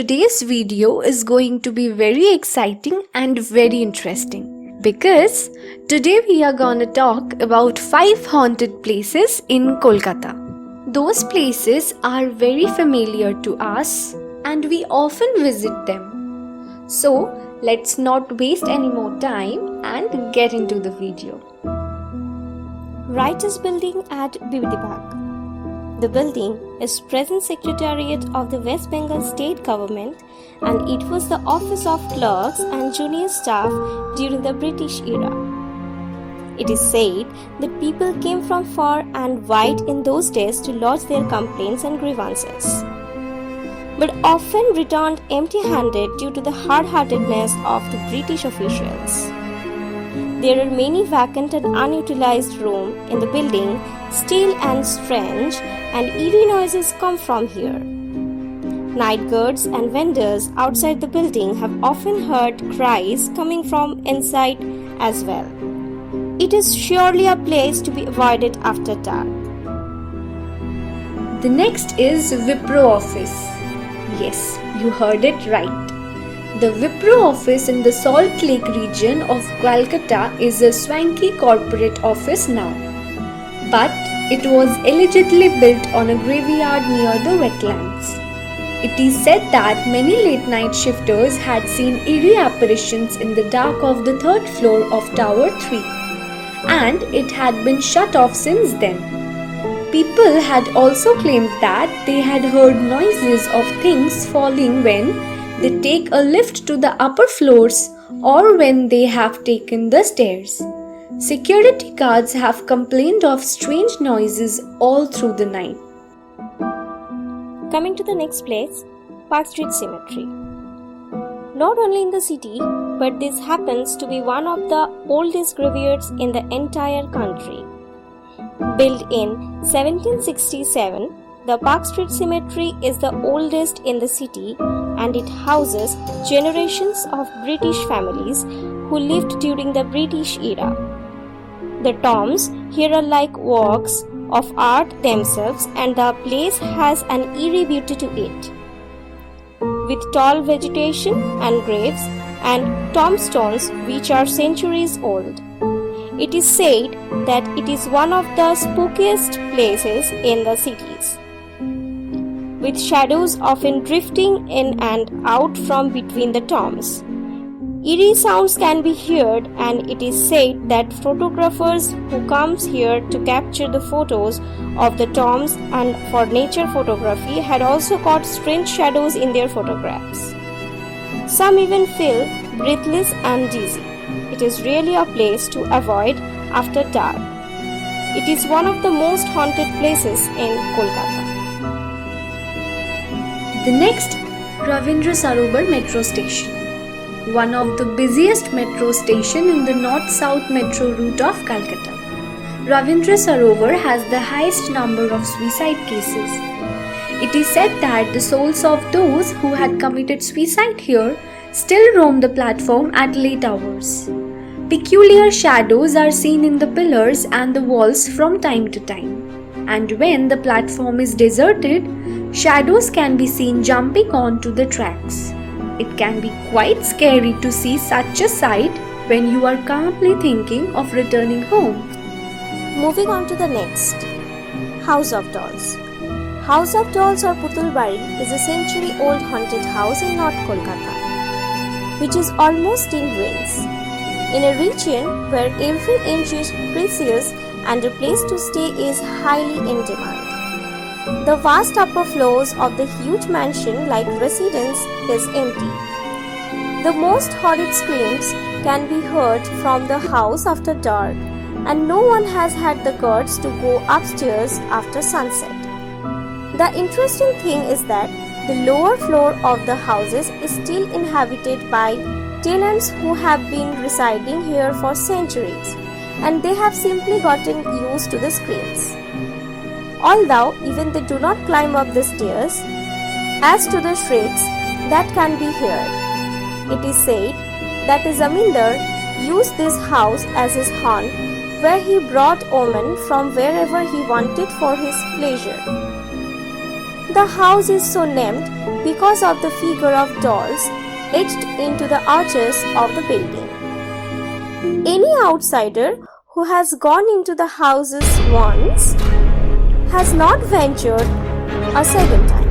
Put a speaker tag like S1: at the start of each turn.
S1: Today's video is going to be very exciting and very interesting because today we are gonna talk about 5 haunted places in Kolkata. Those places are very familiar to us and we often visit them. So let's not waste any more time and get into the video.
S2: Writers Building at BBD Park. The building is present secretariat of the West Bengal state government and it was the office of clerks and junior staff during the British era. It is said that people came from far and wide in those days to lodge their complaints and grievances, but often returned empty-handed due to the hard-heartedness of the British officials. There are many vacant and unutilized rooms in the building, still and strange, and eerie noises come from here. Night guards and vendors outside the building have often heard cries coming from inside as well. It is surely a place to be avoided after dark.
S1: The next is Wipro office. Yes, you heard it right. The Wipro office in the Salt Lake region of Calcutta is a swanky corporate office now. But it was allegedly built on a graveyard near the wetlands. It is said that many late night shifters had seen eerie apparitions in the dark of the 3rd floor of Tower 3, and it had been shut off since then. People had also claimed that they had heard noises of things falling when they take a lift to the upper floors or when they have taken the stairs. Security guards have complained of strange noises all through the night.
S2: Coming to the next place, Park Street Cemetery. Not only in the city, but this happens to be one of the oldest graveyards in the entire country. Built in 1767, the Park Street Cemetery is the oldest in the city and it houses generations of British families who lived during the British era. The tombs here are like works of art themselves and the place has an eerie beauty to it. With tall vegetation and graves and tombstones which are centuries old. It is said that it is one of the spookiest places in the cities, with shadows often drifting in and out from between the tombs. Eerie sounds can be heard and it is said that photographers who comes here to capture the photos of the tombs and for nature photography had also caught strange shadows in their photographs. Some even feel breathless and dizzy. It is really a place to avoid after dark. It is one of the most haunted places in Kolkata.
S1: The next, Ravindra Sarovar Metro Station. One of the busiest metro station in the north-south metro route of Calcutta. Ravindra Sarovar has the highest number of suicide cases. It is said that the souls of those who had committed suicide here still roam the platform at late hours. Peculiar shadows are seen in the pillars and the walls from time to time. And when the platform is deserted, shadows can be seen jumping onto the tracks. It can be quite scary to see such a sight when you are calmly thinking of returning home.
S2: Moving on to the next, House of Dolls. House of Dolls or Putul Bari is a century-old haunted house in North Kolkata, which is almost in ruins. In a region where every inch is precious and a place to stay is highly in demand. The vast upper floors of the huge mansion like residence is empty. The most horrid screams can be heard from the house after dark and no one has had the guts to go upstairs after sunset. The interesting thing is that the lower floor of the houses is still inhabited by tenants who have been residing here for centuries and they have simply gotten used to the screams. Although even they do not climb up the stairs, as to the shrieks that can be heard. It is said that a zamindar used this house as his haunt where he brought omen from wherever he wanted for his pleasure. The house is so named because of the figure of dolls etched into the arches of the building. Any outsider who has gone into the houses once has not ventured a second time.